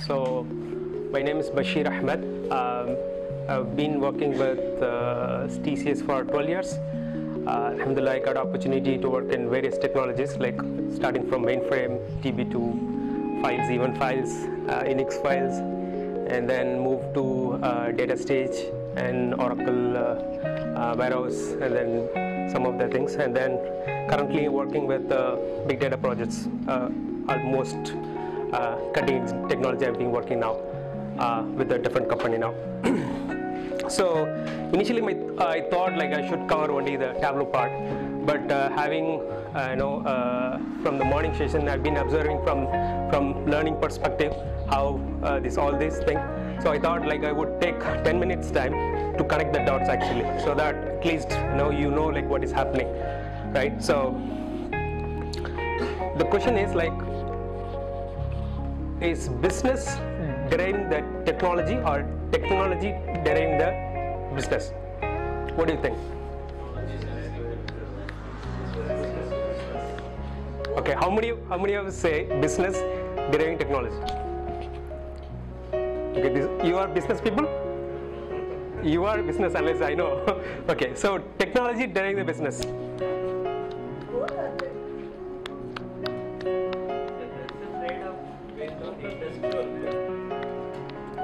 So my name is Basheer Ahamed. I've been working with TCS for 12 years. Alhamdulillah, I got opportunity to work in various technologies, like starting from mainframe, DB2 files, even files, Unix files, and then moved to data stage and Oracle warehouse, and then some of the things, and then currently working with big data projects, almost cutting edge technology. I've been working now with a different company now. So initially I thought like I should cover only the Tableau part, but having from the morning session, I've been observing from learning perspective how all these things. So I thought like I would take 10 minutes time to connect the dots actually, so that at least you know like what is happening, right? So the question is like, is business deriving the technology or technology deriving the business? What do you think? Okay, how many of us say business deriving technology? Okay, you are business people? You are business analysts, I know. Okay, so technology deriving the business.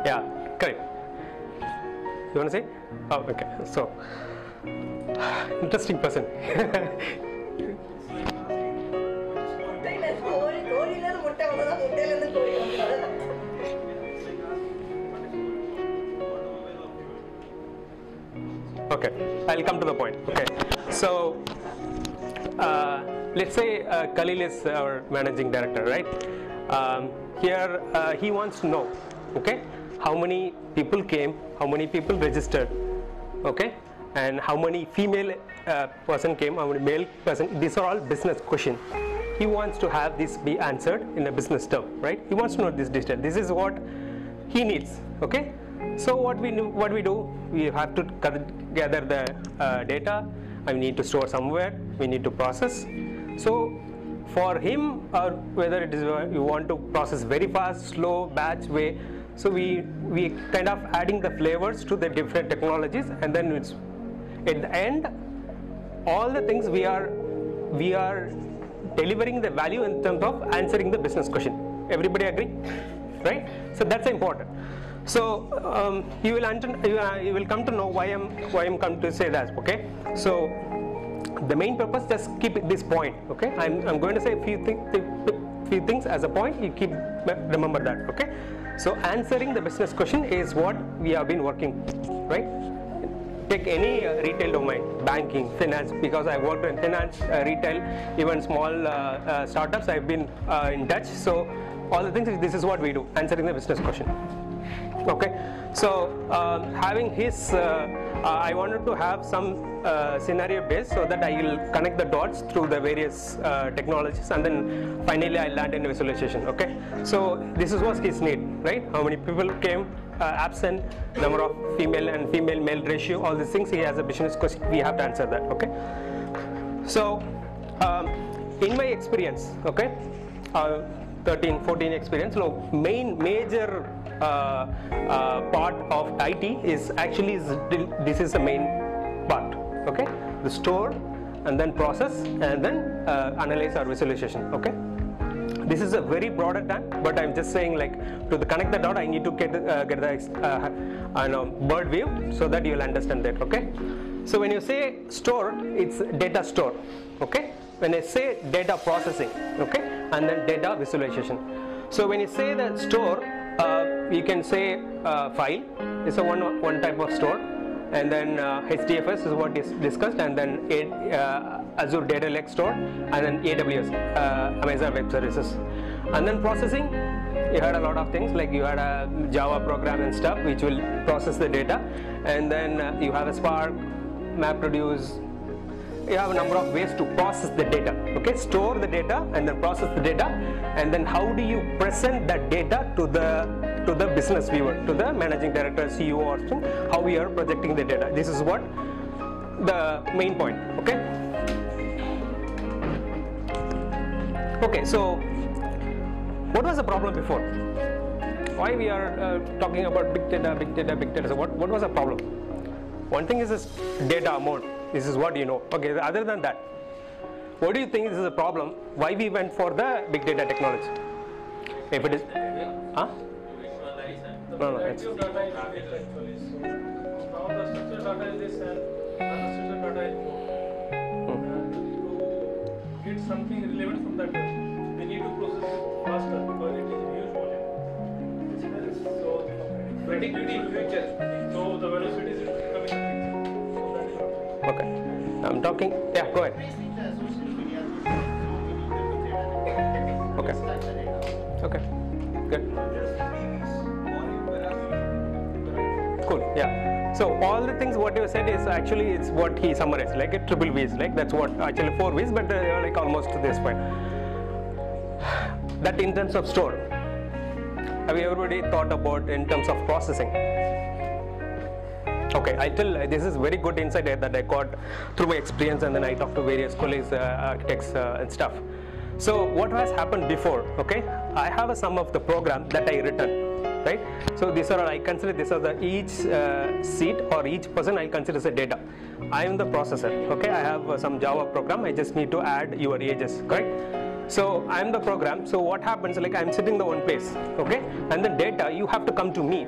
Yeah, correct. You want to say? Oh, okay. So, interesting person. Okay, I'll come to the point. Okay, so let's say Khalil is our managing director, right? Here he wants to know, okay, how many people came, how many people registered, okay, and how many female person came, how many male person. These are all business questions. He wants to have this be answered in a business term, right? He wants to know this detail. This is what he needs, okay. So what we do, we have to gather the data, and we need to store somewhere, we need to process. So for him, or whether it is you want to process very fast, slow, batch way, so we kind of adding the flavors to the different technologies, and then it's at the end all the things we are delivering the value in terms of answering the business question. Everybody agree, right? So that's important. So you will come to know why I'm come to say that. Okay, so the main purpose, just keep this point. Okay, I'm going to say a few things as a point. You keep remember that. Okay, so answering the business question is what we have been working, right? Take any retail domain, banking, finance, because I worked in finance, retail, even small startups. I've been in touch. So all the things, this is what we do, answering the business question. Okay, so having his, I wanted to have some scenario based, so that I will connect the dots through the various technologies, and then finally I land in visualization. Okay, so this is what his need, right? How many people came, absent, number of female and female male ratio, all these things. He has a business question, we have to answer that. Okay, so in my experience, okay, 13, 14 experience, major part of IT is actually this is the main part. Okay, the store, and then process, and then analyze or visualization. Okay, this is a very broader term, but I'm just saying like to connect the dot, I need to get the bird view, so that you'll understand that. Okay, so when you say store, it's data store. Okay, when I say data processing, okay, and then data visualization. So when you say that store, you can say file is a one type of store, and then HDFS is what is discussed, and then Azure Data Lake Store, and then AWS, Amazon Web Services, and then processing. You had a lot of things, like you had a Java program and stuff which will process the data, and then you have a Spark, MapReduce. You have a number of ways to process the data. Okay, store the data and then process the data, and then how do you present that data to the business viewer, to the managing director, CEO, or something, how we are projecting the data. This is what the main point. Okay, okay, so what was the problem before? why we are talking about big data, big data, big data? So what was the problem? One thing is this data amount. This is what you know. Okay, other than that, what do you think is the problem? Why we went for the big data technology? If it is, huh? No, it's data is actually. So now the structured data is this and unstructured data is more. And to get something relevant from that, we need to process it faster because it is huge volume. So predicting in future. So the velocity is coming in picture. So that is what. okay. I'm talking. Yeah, go ahead. Okay. Okay. Good. Cool. Yeah. So all the things what you said is actually it's what he summarized, like a triple V's, like that's what actually 4 V's, but like almost to this point. That in terms of store, have you already thought about in terms of processing? Okay, I tell this is very good insight that I got through my experience, and then I talked to various colleagues, architects, and stuff. So what has happened before? Okay, I have a sum of the program that I written, right? So these are I consider these are the each seat or each person I consider as a data. I am the processor. Okay, I have some Java program. I just need to add your ages, correct? So I am the program. So what happens? Like I am sitting in the one place. Okay, and the data you have to come to me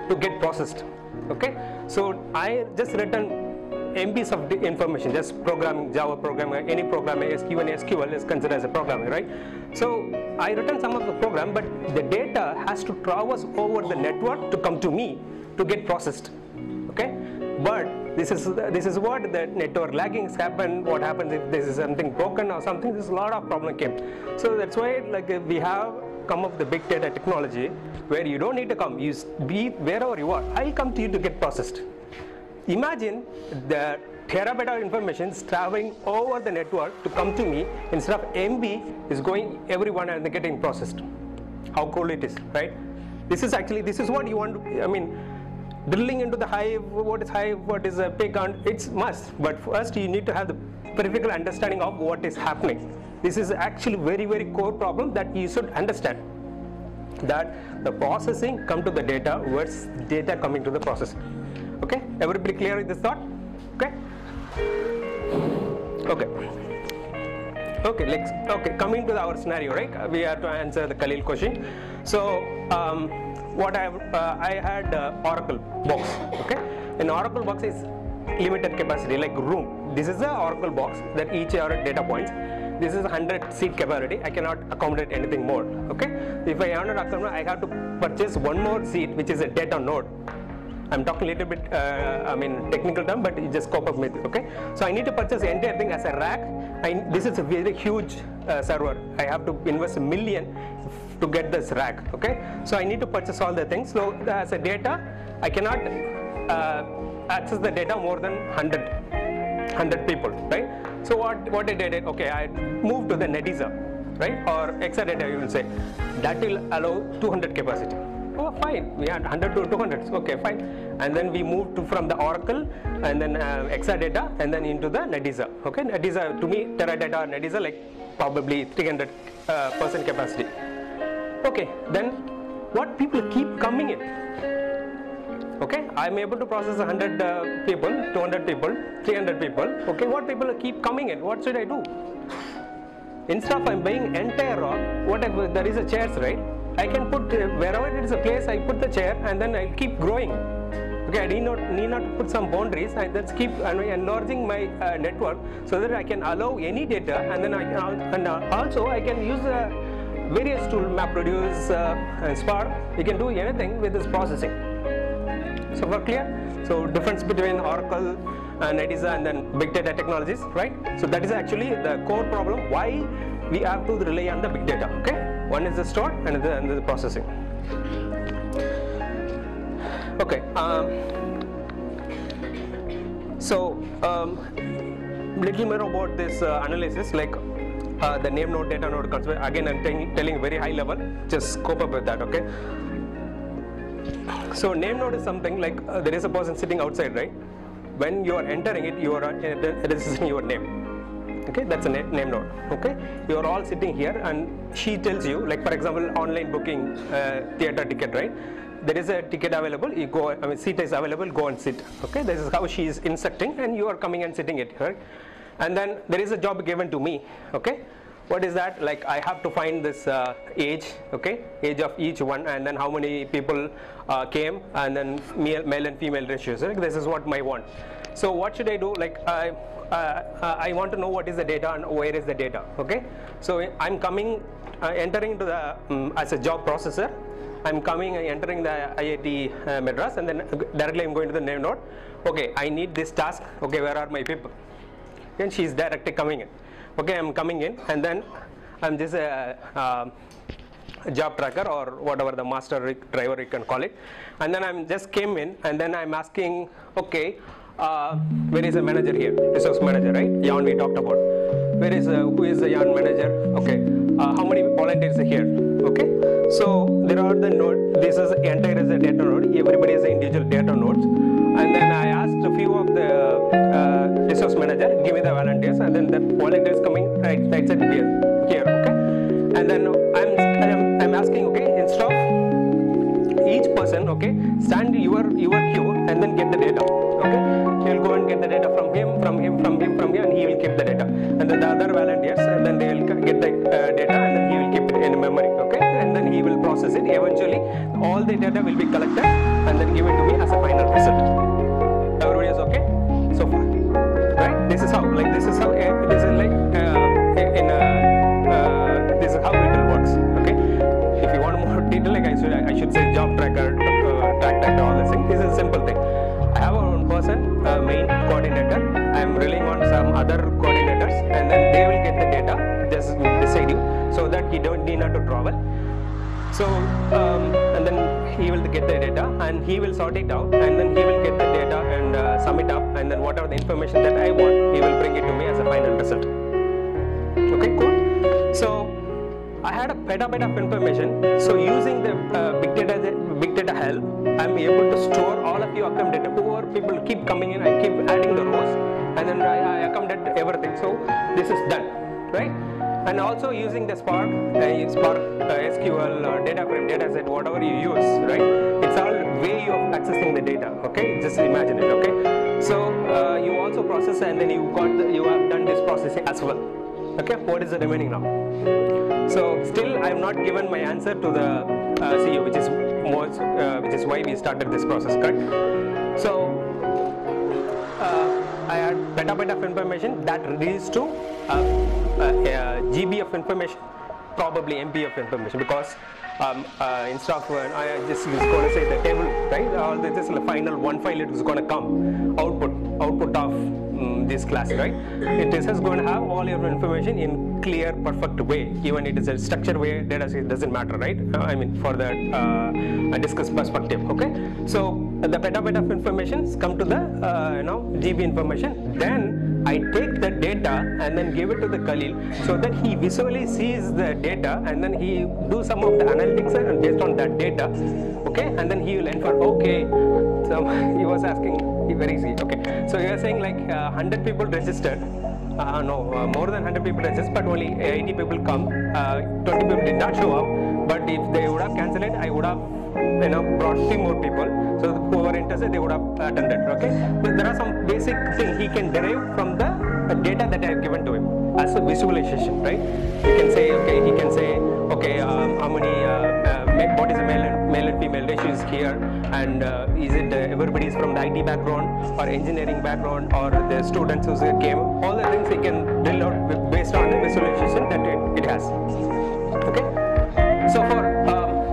to get processed. Okay, so I just written MBs of information, just programming, Java programming, any programming, SQL is considered as a programming, right? So I written some of the program, but the data has to traverse over the network to come to me to get processed. Okay, but this is what the network laggings happen. What happens if this is something broken or something? There's a lot of problem came. So that's why like we have come up with the big data technology where you don't need to come. You be wherever you are. I'll come to you to get processed. Imagine the terabyte of information is traveling over the network to come to me instead of MB is going everyone and getting processed. How cool it is, right? This is what you want to, I mean, drilling into the hive, what is a pig, it's must, but first you need to have the peripheral understanding of what is happening. This is actually very, very core problem that you should understand. That the processing come to the data versus data coming to the processing. Okay, everybody clear with this thought? Okay. Okay, coming to our scenario, right? We have to answer the Khalil question. So, what I had Oracle box. Okay, an Oracle box is limited capacity, like room. This is the Oracle box that each are data points. This is 100 seat capacity. I cannot accommodate anything more. Okay, if I want to accommodate, I have to purchase one more seat, which is a data node. I'm talking a little bit, technical term, but you just cope up with it, okay? So I need to purchase the entire thing as a rack. This is a very huge server. I have to invest $1 million to get this rack, okay? So I need to purchase all the things. So as a data, I cannot access the data more than 100 people, right? So what I did, okay, I moved to the Netiza, right? Or Exadata, you will say. That will allow 200 capacity. Oh, fine. We had 100 to 200. Okay, fine. And then we moved from the Oracle and then Exadata and then into the Netiza. Okay, Netiza to me, Teradata or Netiza like probably 300% capacity. Okay, then what people keep coming in? Okay, I'm able to process 100 people, 200 people, 300 people. Okay, what people keep coming in? What should I do? Instead of I'm buying entire rack, whatever there is a chairs, right? I can put wherever it is a place, I put the chair and then I'll keep growing. Okay, I need not put some boundaries. I just keep enlarging my network so that I can allow any data, and then also I can use various tools, MapReduce and Spark. You can do anything with this processing. So we're clear? So difference between Oracle, Netiza, and then big data technologies, right? So that is actually the core problem why we have to rely on the big data. Okay. One is the store and another the processing. Okay. Little more about this analysis, like the name node, data node concept. Again, I'm telling very high level. Just cope up with that. Okay. So name node is something like there is a person sitting outside, right? When you are entering it, you are registering your name. Okay, that's a name node. Okay, you are all sitting here, and she tells you, like for example, online booking theater ticket, right? There is a ticket available. You go. I mean, seat is available. Go and sit. Okay, this is how she is instructing, and you are coming and sitting it here. And then there is a job given to me. Okay, what is that? Like I have to find this age. Okay, age of each one, and then how many people came, and then male and female ratios. Right? This is what my want. So what should I do? Like I want to know what is the data and where is the data. Okay, so I'm coming, entering to the as a job processor. I'm coming and entering the IIT Madras, and then directly I'm going to the name node. Okay, I need this task. Okay, where are my people? And she's directly coming in. Okay, I'm coming in, and then I'm just a job tracker or whatever the master driver you can call it. And then I'm just came in, and then I'm asking, okay, where is the manager here? Resource manager, right? Yarn we talked about. Where is who is the yarn manager? Okay, how many volunteers are here? Okay, so there are the node. This is entire is a data node. Everybody is the individual data nodes. And then I asked a few of the resource manager, give me the volunteers, and then the volunteers coming right side here. Okay, and then I'm asking, okay, instead of each person, okay, stand your queue and then get the data. Okay, he'll go and get the data from him, and he will keep the data. And then the other volunteers, and then they will get the data, and then he will keep it in memory. Okay, and then he will process it. Eventually, all the data will be collected and then given to me as a final result. Everybody is okay so far, right? This is how it is like this is how it will works. Okay, if you want more detail, like I should say job tracker, track data, all this thing. This is a simple thing. I have one person, main coordinator. I am relying on some other coordinators, and then they will get the data just beside you, so that you don't need not to travel. So and then he will get the data, and he will sort it out, and then he will get the data and sum it up, and then whatever the information that I want, he will bring it to me as a final result. Okay, cool. So I had a petabyte of information. So using the big data help, I'm able to store all of your account data. Whoever people keep coming in, I keep adding the rows, and then I accommodate everything. So this is done, right? And also using the Spark SQL or data frame, data set, whatever you use, right? It's all way of accessing the data. Okay, just imagine it. Okay, so you also process, and then you have done this processing as well. Okay, what is the remaining now? So still I have not given my answer to the CEO, which is why we started this process, correct? So I had petabyte of information that reduced to GB of information, probably MB of information, because instead of I just was going to say the table, right? All this is the final one file. It is going to come output of this class, right? It is just going to have all your information in clear, perfect way. Even it is a structured way, data set doesn't matter, right? I mean, for the discuss perspective. Okay, so the petabyte of information come to the GB information. Then I take the data and then give it to the Khalil, so that he visually sees the data, and then he do some of the analytics and based on that data. Okay, and then he will infer. Okay, so he was asking very easy. Okay, so you are saying like 100 people registered. More than 100 people registered, but only 80 people come. 20 people did not show up. But if they would have cancelled it, I would have brought 3 more people. So whoever interested, they would have attended. Okay, but there are some basic things he can derive from the data that I have given to him as a visualization, right? He can say, okay, how many, what is the male and female ratios here, and is it everybody is from the IT background or engineering background or the students who came? All the things he can drill out based on the visualization that it has. Okay, so for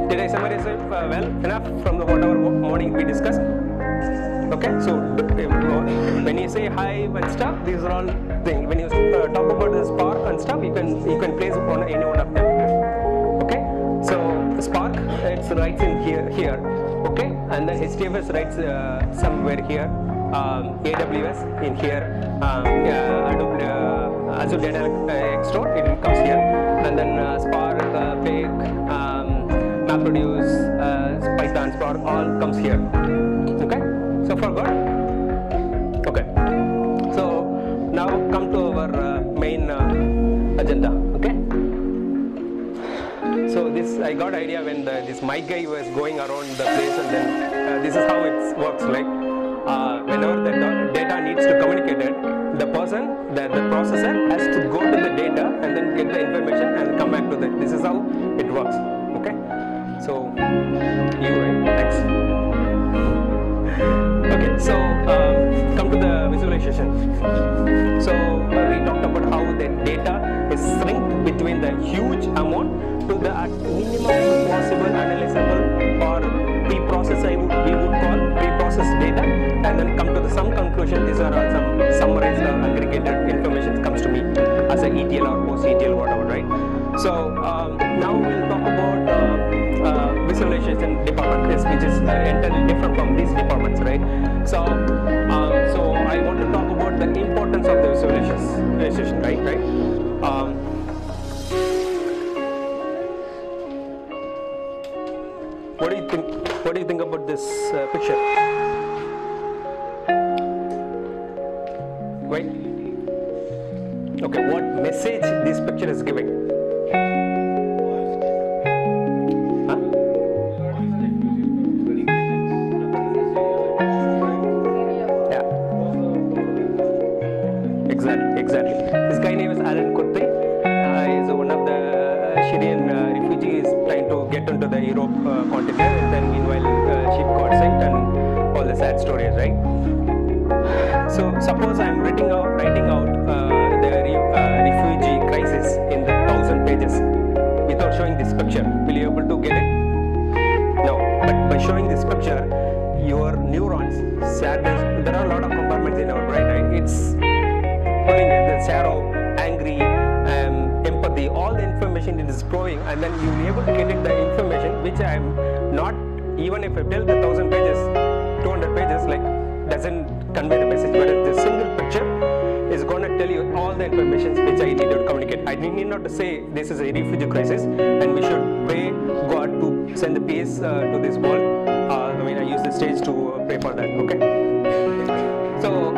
did I summarize it well enough from the whatever morning we discussed? Okay, so when you say hive and stuff, these are all things. When you talk about the Spark and stuff, you can place on any one of them. Okay, so Spark it writes in here. Okay, and then HDFS writes somewhere here. AWS in here. Azure Data Store it comes here, and then Spark, Pig, MapReduce, Python, Spark all comes here. Okay. So far good? Okay. So now come to our main idea when this mic guy was going around the place, and then this is how it works. Like whenever the data needs to communicate it, the processor has to go to the data and then get the information and come back to that. This is how it works. Okay. So thanks. Okay. So come to the visualization. So we talked about how the data is synced between the huge amount to the minimum possible analyzable or we would call pre-processed data, and then come to some conclusion. These are all some summarized or aggregated information comes to me as a ETL or post-ETL, whatever, right? So now we'll talk about visualization department, which is entirely different from these departments, right? So I want to talk about the importance of the visualization, right? What do you think? What do you think about this picture? Right? Okay, what message this picture is giving? Huh? Yeah. Exactly. This guy name is Alan Kurti. He's one of the Syrian refugees trying to get into the Europe continent, and then meanwhile ship got sunk and all the sad stories, right? So suppose I'm writing out the refugee crisis in the 1,000 pages without showing this picture. Will you be able to get it? No. But by showing this picture, your neurons, sadness, there are a lot of compartments in our brain, right? It's pulling the sorrow, angry, empathy, all the information it is throwing, and then you'll be able to get the information which I'm not, even if I tell the 1,000 pages, 200 pages, like doesn't convey the message, but the single picture is going to tell you all the information which I need to communicate. I need not to say this is a refugee crisis and we should pray God to send the peace to this world. I use the stage to pray for that, okay? So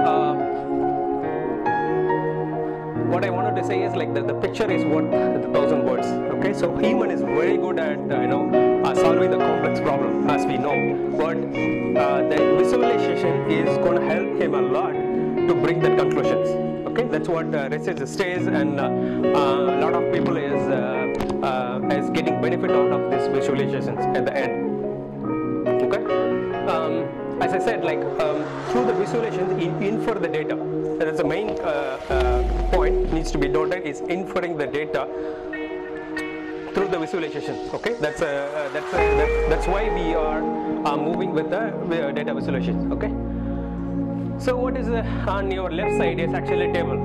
what I wanted to say is like the picture is worth 1,000 words. Okay, so human is very good at solving the complex problem, as we know. But the visualization is going to help him a lot to bring that conclusions. Okay, that's what research says, and a lot of people is getting benefit out of these visualizations at the end. Okay. As I said, like through the visualization, infer the data. That's the main point needs to be noted, is inferring the data through the visualization. Okay, that's why we are moving with the data visualization. Okay. So what is on your left side is actually a table.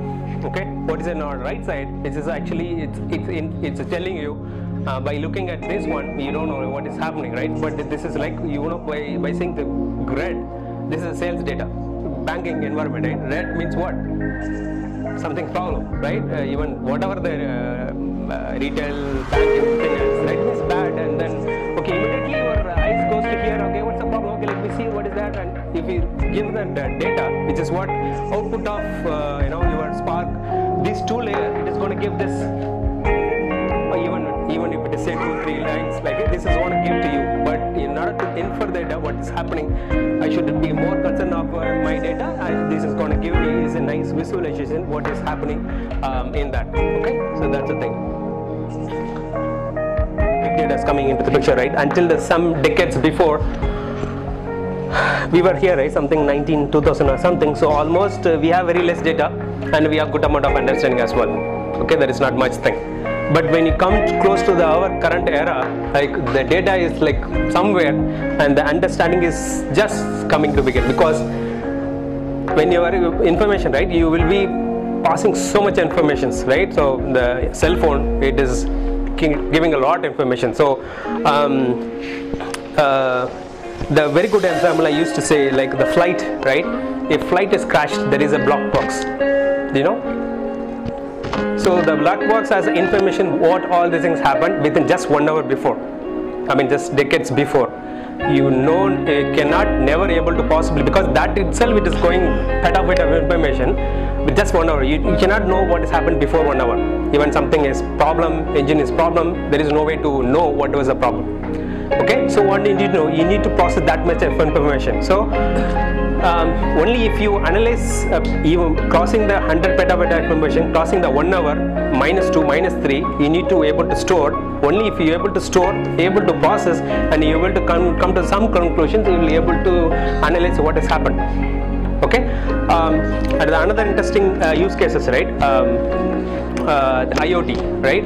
Okay. What is on our right side? This is actually it's telling you. By looking at this one, you don't know what is happening, right? But this is like, by seeing the red, this is sales data, banking environment, right? Red means what? Something problem, right? Even whatever the retail banking thing is, right? It's bad, and then okay, immediately your eyes goes to here. Okay, what's the problem? Okay, let me see what is that. And if you give that data, which is what output of your Spark, these two layers, it is going to give this. Even if it is say 2-3 lines, like this is what I give to you. But in order to infer data, what is happening, I should be more concerned of my data, and this is going to give me is a nice visualization what is happening in that. Okay, so that's the thing. Big data is coming into the picture, right? Until some decades before, we were here, right? Something 2000 or something. So almost we have very less data, and we have good amount of understanding as well. Okay, there is not much thing. But when you come close to our current era, like the data is like somewhere, and the understanding is just coming to begin. Because when you are information, right, you will be passing so much information, right? So the cell phone, it is giving a lot of information. So the very good example I used to say, like the flight, right? If flight is crashed, there is a black box, So the black box has information what all these things happened within just 1 hour before. Just decades before. Cannot never able to possibly, because that itself it is going petabyte of information. with just 1 hour. You cannot know what has happened before 1 hour. Even something is problem, engine is problem, there is no way to know what was the problem. Okay, so what you need to know, you need to process that much information. So only if you analyze even crossing the 100 petabyte information, crossing the 1 hour, -2, -3, you need to able to store. Only if you able to store, able to process, and you able to come to some conclusions, you will be able to analyze what has happened. Okay, and another interesting use cases, right? The IoT, right?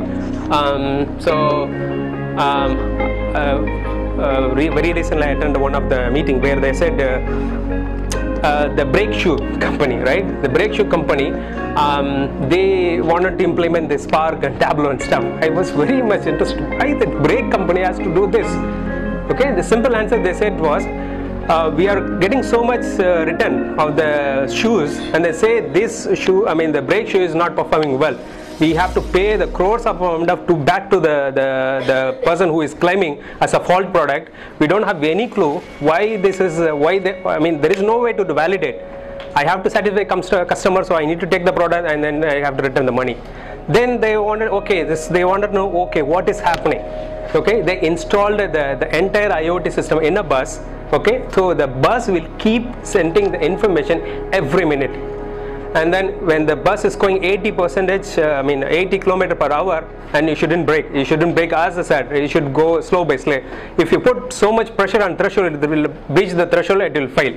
Very recently I attended one of the meeting where they said the brake shoe company, right? The brake shoe company, they wanted to implement the Spark and Tableau and stuff. I was very much interested. Why the brake company has to do this? Okay, the simple answer they said was, we are getting so much return of the shoes, and they say this shoe, I mean the brake shoe is not performing well. We have to pay the crores of amount of back to the person who is claiming as a fault product. We don't have any clue why this is why they, I mean there is no way to validate. I have to satisfy customer, so I need to take the product and then I have to return the money. Then they wanted, okay, they wanted to know, okay, what is happening? Okay, they installed the entire IoT system in a bus. Okay, so the bus will keep sending the information every minute. And then when the bus is going 80 kilometer per hour, and you shouldn't brake as I said, you should go slow by slow. If you put so much pressure on threshold, it will breach the threshold, it will fail.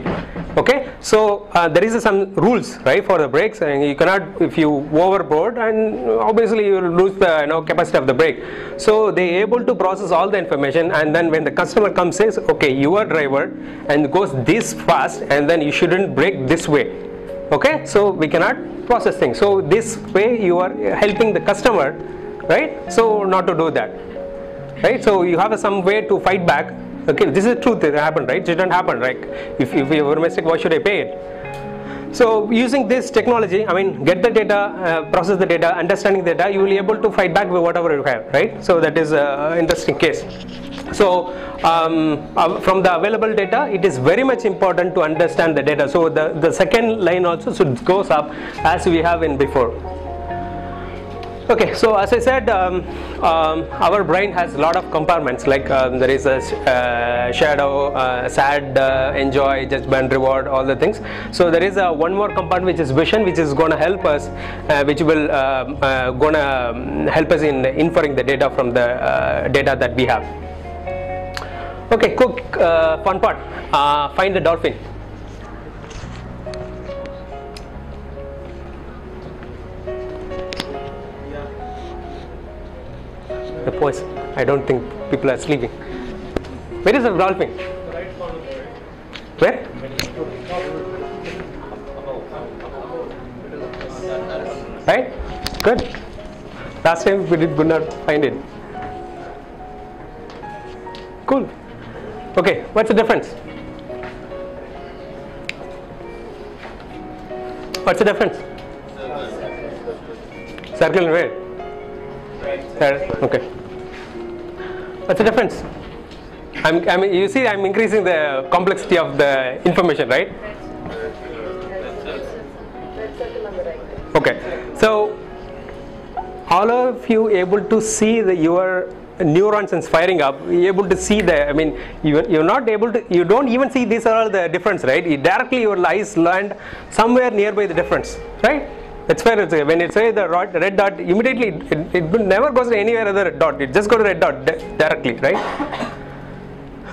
Okay, so there is some rules, right, for the brakes, and you cannot, if you overboard, and obviously you will lose the capacity of the brake. So they able to process all the information, and then when the customer comes says, okay, your driver and goes this fast, and then you shouldn't brake this way. Okay, so we cannot process things. So this way you are helping the customer, right? So not to do that, right? So you have some way to fight back. Okay, this is the truth that happened, right? It didn't happen, right? If you were a mistake, why should I pay it? So using this technology, I mean, get the data, process the data, understanding the data, you will be able to fight back with whatever you have, right? So that is an interesting case. So from the available data, it is very much important to understand the data. So the second line also should goes up as we have in before. Okay, so as I said, our brain has a lot of compartments, like there is a shadow, sad, enjoy, judgment, reward, all the things. So there is one more compartment which is vision, which is going to help us, which will help us in inferring the data from the data that we have. Okay, quick fun part, find the dolphin. The voice, I don't think people are sleeping. Where is the dolphin? Where? Right? Good. Last time we could not find it. Cool. Okay, what's the difference? What's the difference? Circle and where? Okay. What's the difference? You see, I'm increasing the complexity of the information, right? Okay. So, all of you able to see your neurons is firing up, you're able to see the, I mean, you're not able to, you don't even see these are all the difference, right? Directly your eyes land somewhere nearby the difference, right? That's where it's, when it says the red dot, immediately it never goes to anywhere other dot, it just goes to red dot directly, right?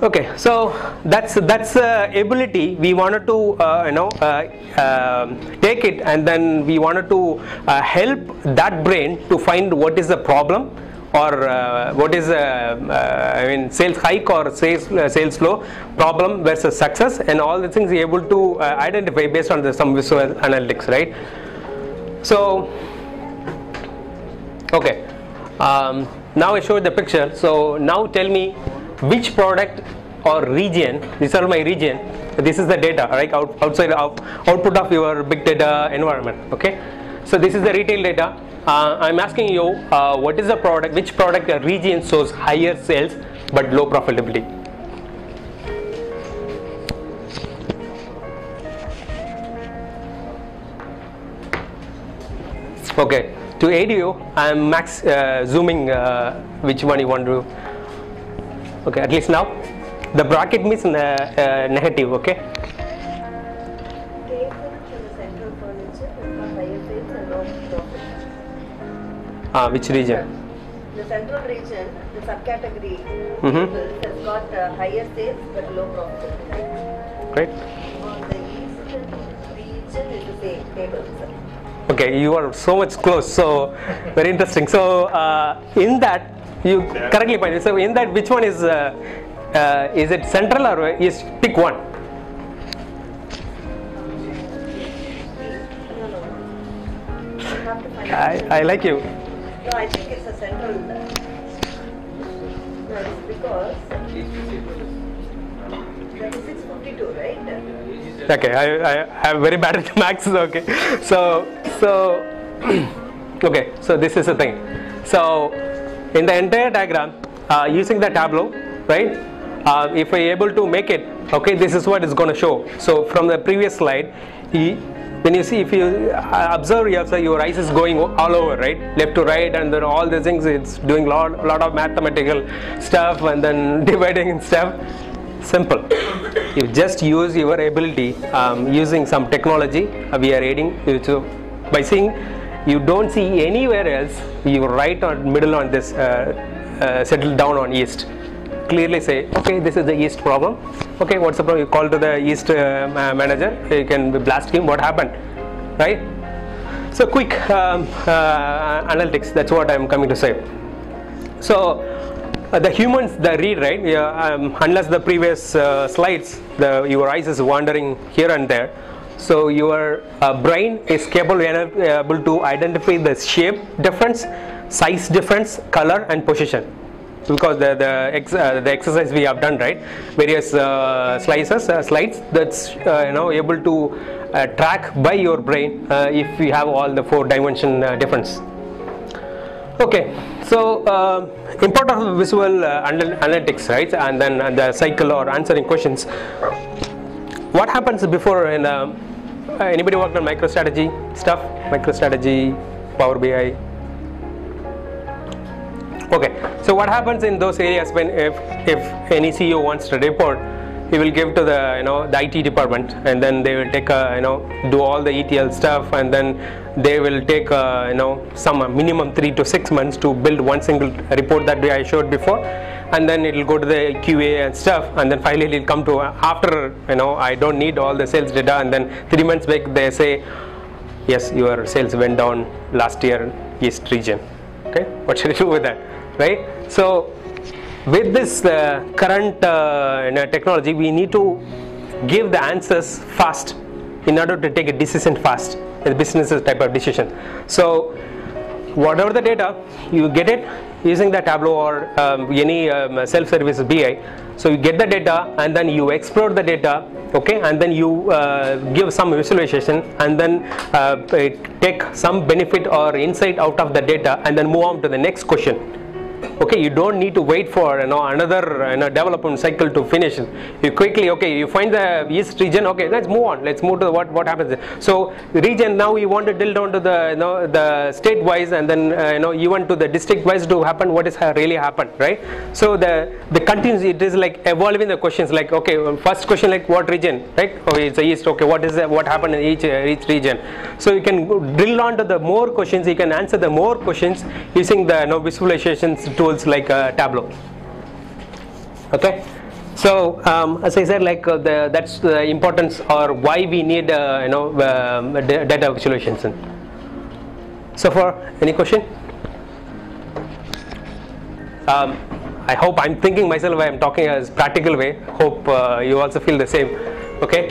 Okay, so that's ability we wanted to take it, and then we wanted to help that brain to find what is the problem, or what is sales hike or sales low, problem versus success, and all the things we able to identify based on some visual analytics, right? So okay, now I showed the picture. So now tell me which product or region, these are my region, this is the data, right, outside of output of your big data environment. Okay, so this is the retail data. I'm asking you what is the product, which product or region shows higher sales but low profitability? Okay, to aid you, I'm max zooming which one you want to. Okay, at least now. The bracket means negative, okay? Came from the central furniture with higher sales and low profit. Which region? The central region, the subcategory, Mm-hmm. has got higher sales but low profit. Great. On the eastern region, it is the same table. Okay, you are so much close, so very interesting. So in that, you correctly pointed. So in that, which one is it central or is pick one? No. You have to find I like you. No, I think it's a central. No, it's because that is 652, right? Okay, I'm very bad at maths. Okay, so okay, so this is the thing. So in the entire diagram, using the Tableau, right? If we're able to make it, okay, this is what it's going to show. So from the previous slide, when you see, if you observe yourself, your eyes is going all over, right, left to right, and then all the things, it's doing lot of mathematical stuff and then dividing and stuff. Simple. You just use your ability using some technology. We are aiding you to, by seeing you don't see anywhere else. You right or middle on this, settle down on east. Clearly say, okay, this is the east problem. Okay, what's the problem? You call to the east manager. You can blast him. What happened, right? So quick analytics. That's what I'm coming to say. So the humans, the read, right? Unless the previous slides, your eyes is wandering here and there. So your brain is able to identify the shape difference, size difference, color, and position. Because the exercise we have done, right? Various slides that's able to track by your brain if we have all the 4-dimension difference. Okay, so importance of visual analytics, right? And then the cycle or answering questions. What happens before in anybody worked on MicroStrategy stuff? MicroStrategy, Power BI. Okay, so what happens in those areas when if any CEO wants to report, he will give to the the IT department, and then they will take do all the ETL stuff, and then they will take some minimum 3 to 6 months to build one single report that I showed before, and then it will go to the QA and stuff, and then finally it will come to after I don't need all the sales data, and then 3 months back they say, yes, your sales went down last year East region. Okay, what should I do with that? Right? So with this current technology, we need to give the answers fast in order to take a decision fast, a business type of decision. So whatever the data, you get it using the Tableau or any self-service BI. So you get the data and then you explore the data, okay, and then you give some visualization, and then take some benefit or insight out of the data, and then move on to the next question. Okay, you don't need to wait for another development cycle to finish. You quickly, okay, you find the east region. Okay, let's move on. Let's move to what happens there. So region, now you want to drill down to the the state wise, and then even to the district wise to happen what is really happened, right? So the continues, it is like evolving the questions, like, okay, first question, like what region, right? Okay, it's the east. Okay, what happened in each region? So you can drill on to the more questions. You can answer the more questions using the visualizations tools like Tableau. Okay, so as I said, like that's the importance or why we need data visualization. So for any question? I hope I'm thinking myself, I'm talking as practical way. Hope you also feel the same. Okay,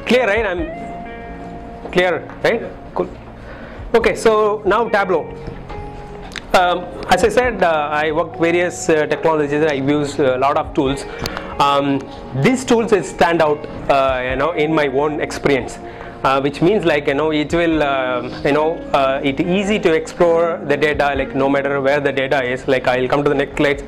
clear, right? I'm clear, right? Cool. Okay, so now Tableau. As I said, I worked various technologies. I used a lot of tools. These tools stand out, in my own experience. which means like it will it easy to explore the data, like no matter where the data is. Like I'll come to the next slide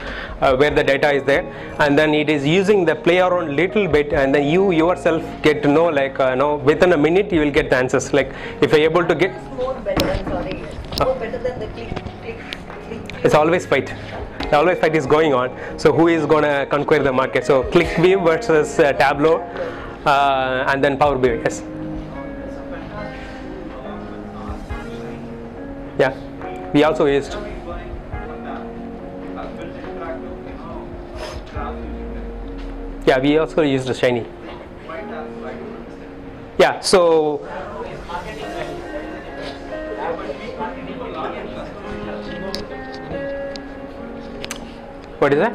where the data is there, and then it is using the play around little bit, and then you yourself get to know, like within a minute you will get the answers. Like if you're able to get, More better than, sorry, more better than the click. it's always fight. The always fight is going on. So who is gonna conquer the market? So ClickView versus Tableau, and then Power BI. Yes. Yeah, we also used. Yeah, we also used Shiny. Yeah, so what is that?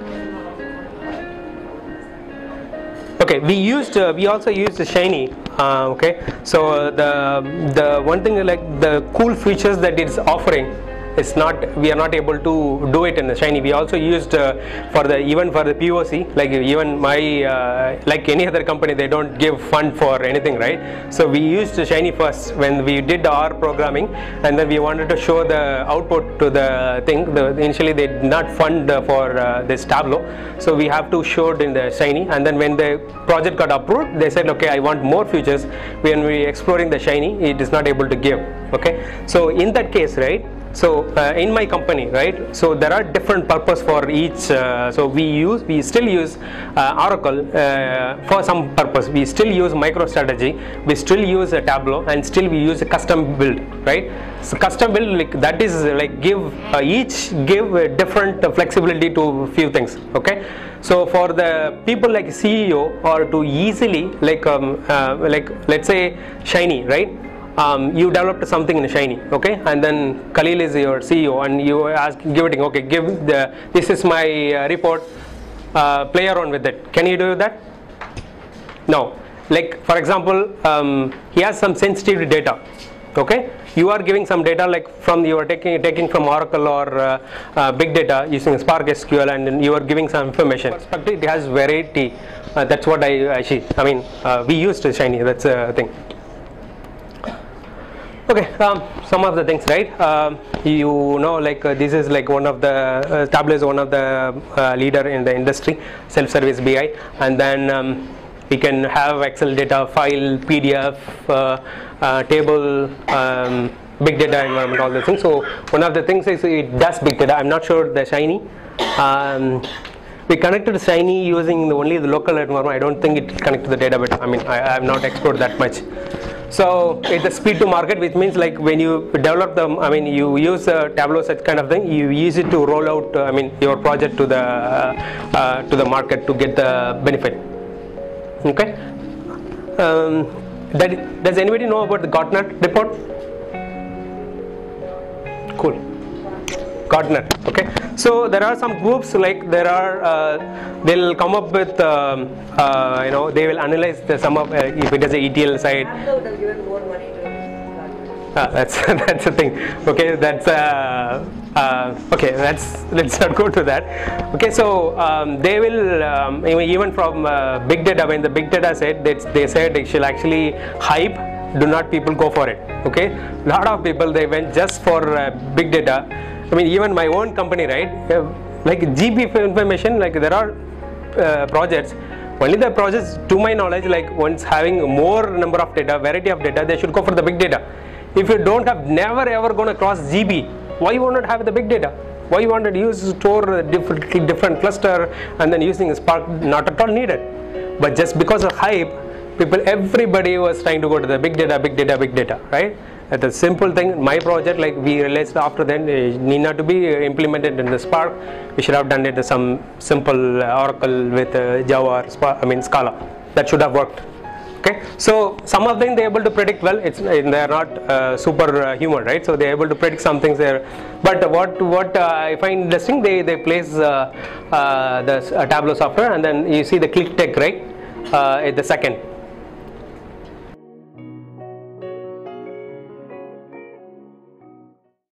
Okay, we also used Shiny. Okay, so the one thing, like the cool features that it's offering, it's not, we are not able to do it in the Shiny. We also used even for the POC, like even my like any other company, they don't give fund for anything, right? So we used Shiny first when we did our programming, and then we wanted to show the output to the thing. Initially they did not fund for this Tableau, so we have to show it in the Shiny, and then when the project got approved, they said, okay, I want more features. When we exploring the Shiny, it is not able to give. Okay, so in that case, right, so in my company, right, so there are different purpose for each. So we still use Oracle for some purpose. We still use MicroStrategy, we still use a Tableau, and still we use a custom build, right? So custom build, like that is like each give a different flexibility to few things. Okay, so for the people like CEO, or to easily like let's say Shiny, right? You developed something in Shiny, okay, and then Khalil is your CEO, and you give it, okay, this is my report, play around with it. Can you do that? No. Like for example, he has some sensitive data, okay. You are giving some data, like you are taking from Oracle or big data using Spark SQL, and you are giving some information. Perspective, it has variety. That's what we used Shiny. That's a thing. Okay, some of the things, right? Like this is like one of the Tableau is one of the leader in the industry, self-service BI, and then we can have Excel data, file, PDF, table, big data environment, all those things. So one of the things is it does big data. I'm not sure the Shiny. We connected Shiny using only the local environment. I don't think it connects to the database. I have not explored that much. So it's the speed to market, which means like when you develop you use Tableau, such kind of thing, you use it to roll out your project to the market to get the benefit. Okay. Does anybody know about the Gartner report? Cool. Gartner. Okay. So there are some groups, like they'll come up with they will analyze some of if it is a ETL side. Tableau would have given more money to That's the thing. Okay, that's okay. Let's not go to that. Okay, so they will even from big data. When the big data said they said it shall actually hype. Do not people go for it. Okay, a lot of people they went just for big data. Even my own company, right? Like GB information, like there are projects. Only the projects, to my knowledge, like once having more number of data, variety of data, they should go for the big data. If you don't have, never ever going to cross GB, why you want to have the big data? Why you want to use store different cluster and then using Spark? Not at all needed. But just because of hype, everybody was trying to go to the big data, right? That's a simple thing. My project, like we realized after then, need not to be implemented in the Spark. We should have done it some simple Oracle with Java or Scala. That should have worked. Okay. So some of them they're able to predict well. They're not super human, right? So they're able to predict some things there. But what I find interesting, they place the Tableau software, and then you see the click tech, right? At the second.